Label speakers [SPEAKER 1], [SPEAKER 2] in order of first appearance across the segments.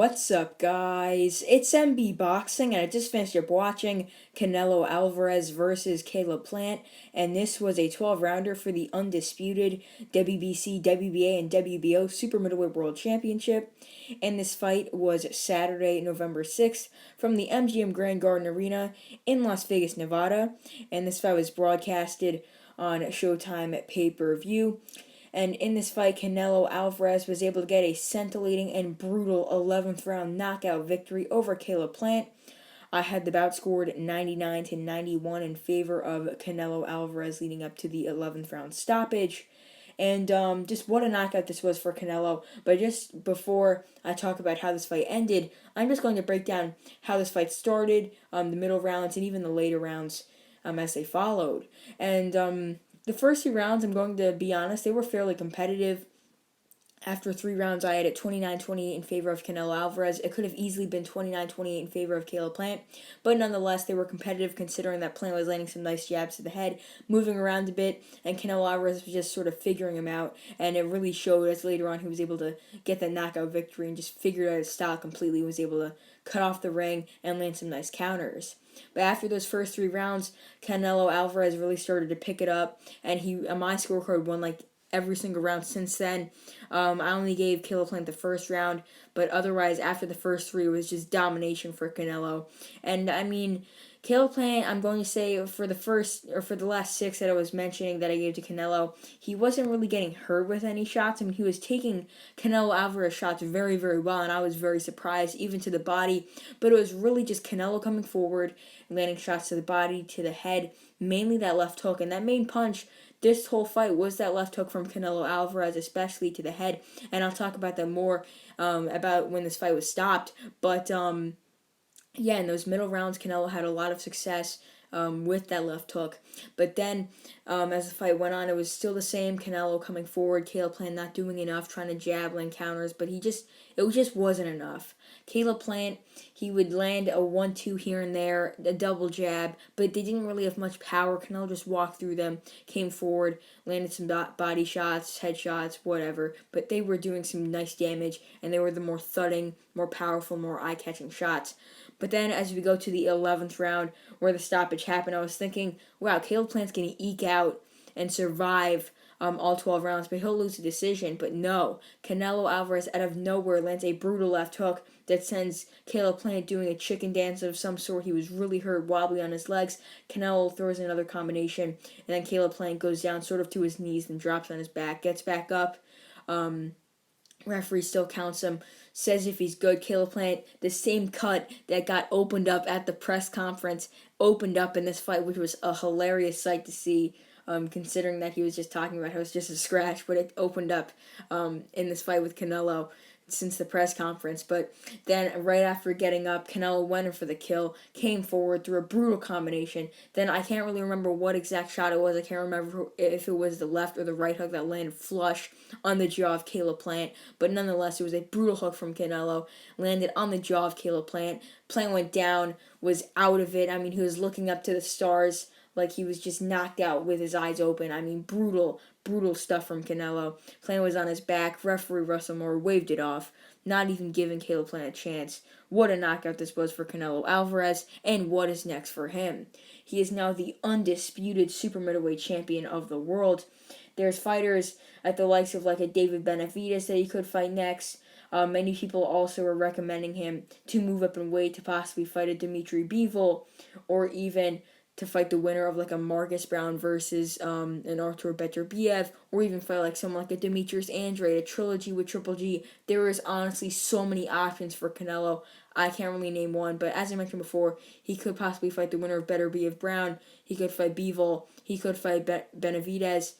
[SPEAKER 1] What's up, guys? It's MB Boxing, and I just finished up watching Canelo Alvarez versus Caleb Plant, and this was a 12-rounder for the undisputed WBC, WBA, and WBO Super Middleweight World Championship. And this fight was Saturday, November 6th, from the MGM Grand Garden Arena in Las Vegas, Nevada. And this fight was broadcasted on Showtime at pay-per-view. And in this fight, Canelo Alvarez was able to get a scintillating and brutal 11th round knockout victory over Caleb Plant. I had the bout scored 99-91 in favor of Canelo Alvarez leading up to the 11th round stoppage. And just what a knockout this was for Canelo. But just before I talk about how this fight ended, I'm just going to break down how this fight started, the middle rounds, and even the later rounds as they followed. And the first 3 rounds, I'm going to be honest, they were fairly competitive. After 3 rounds, I had it 29-28 in favor of Canelo Alvarez. It could have easily been 29-28 in favor of Caleb Plant, but nonetheless, they were competitive considering that Plant was landing some nice jabs to the head, moving around a bit, and Canelo Alvarez was just sort of figuring him out, and it really showed as later on he was able to get that knockout victory and just figured out his style completely, was able to cut off the ring and land some nice counters. But after those first 3 rounds, Canelo Alvarez really started to pick it up, and my scorecard won like every single round since then. I only gave Caleb Plant the first round, but otherwise after the first 3 it was just domination for Canelo. And I mean, Caleb Plant, I'm going to say for the last 6 that I was mentioning that I gave to Canelo, he wasn't really getting hurt with any shots. I mean, he was taking Canelo Alvarez shots very, very well, and I was very surprised, even to the body. But it was really just Canelo coming forward, landing shots to the body, to the head, mainly that left hook. And that main punch this whole fight was that left hook from Canelo Alvarez, especially to the head. And I'll talk about that more about when this fight was stopped. But yeah, in those middle rounds, Canelo had a lot of success with that left hook. But then, as the fight went on, it was still the same. Canelo coming forward, Caleb Plant not doing enough, trying to jab, land counters, but it just wasn't enough. Caleb Plant, he would land a 1-2 here and there, a double jab, but they didn't really have much power. Canelo just walked through them, came forward, landed some body shots, head shots, whatever, but they were doing some nice damage, and they were the more thudding, more powerful, more eye-catching shots. But then as we go to the 11th round where the stoppage happened, I was thinking, wow, Caleb Plant's going to eke out and survive all 12 rounds, but he'll lose the decision. But no, Canelo Alvarez out of nowhere lands a brutal left hook that sends Caleb Plant doing a chicken dance of some sort. He was really hurt, wobbly on his legs. Canelo throws another combination, and then Caleb Plant goes down sort of to his knees and drops on his back, gets back up. Referee still counts him, says if he's good. Caleb Plant, the same cut that got opened up at the press conference, opened up in this fight, which was a hilarious sight to see, considering that he was just talking about how it was just a scratch, but it opened up in this fight with Canelo since the press conference. But then right after getting up, Canelo went in for the kill, came forward through a brutal combination. Then I can't really remember what exact shot it was. I can't remember if it was the left or the right hook that landed flush on the jaw of Caleb Plant, but nonetheless it was a brutal hook from Canelo, landed on the jaw of Caleb Plant. Plant went down, was out of it. I mean, he was looking up to the stars like he was just knocked out with his eyes open. I mean, brutal stuff from Canelo. Plant was on his back. Referee Russell Moore waved it off, not even giving Caleb Plant a chance. What a knockout this was for Canelo Alvarez, and what is next for him? He is now the undisputed super middleweight champion of the world. There's fighters at the likes of like a David Benavidez that he could fight next. Many people also are recommending him to move up in weight to possibly fight a Dimitri Bivol, or even to fight the winner of like a Marcus Brown versus an Artur Beterbiev, or even fight like someone like a Demetrius Andrade, a trilogy with Triple G. There is honestly so many options for Canelo. I can't really name one, but as I mentioned before, he could possibly fight the winner of Beterbiev Brown. He could fight Bivol. He could fight Benavidez.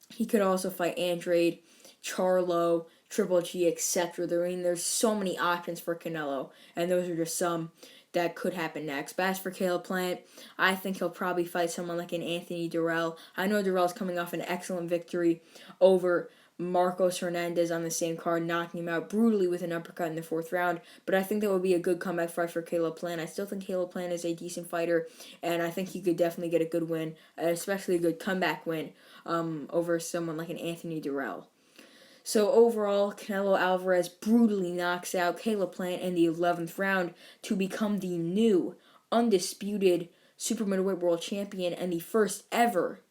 [SPEAKER 1] He could also fight Andrade, Charlo, Triple G, etc. There's so many options for Canelo, and those are just some that could happen next. But as for Caleb Plant, I think he'll probably fight someone like an Anthony Durrell. I know Durrell's coming off an excellent victory over Marcos Hernandez on the same card, knocking him out brutally with an uppercut in the 4th round. But I think that would be a good comeback fight for Caleb Plant. I still think Caleb Plant is a decent fighter, and I think he could definitely get a good win, especially a good comeback win over someone like an Anthony Durrell. So overall, Canelo Alvarez brutally knocks out Caleb Plant in the 11th round to become the new undisputed super middleweight world champion and the first ever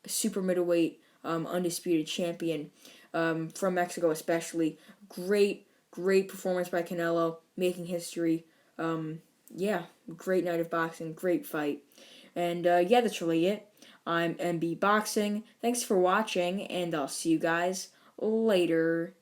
[SPEAKER 1] super middleweight undisputed champion from Mexico, especially. Great performance by Canelo, making history. Yeah, great night of boxing, great fight. And yeah, that's really it. I'm MB Boxing. Thanks for watching, and I'll see you guys later.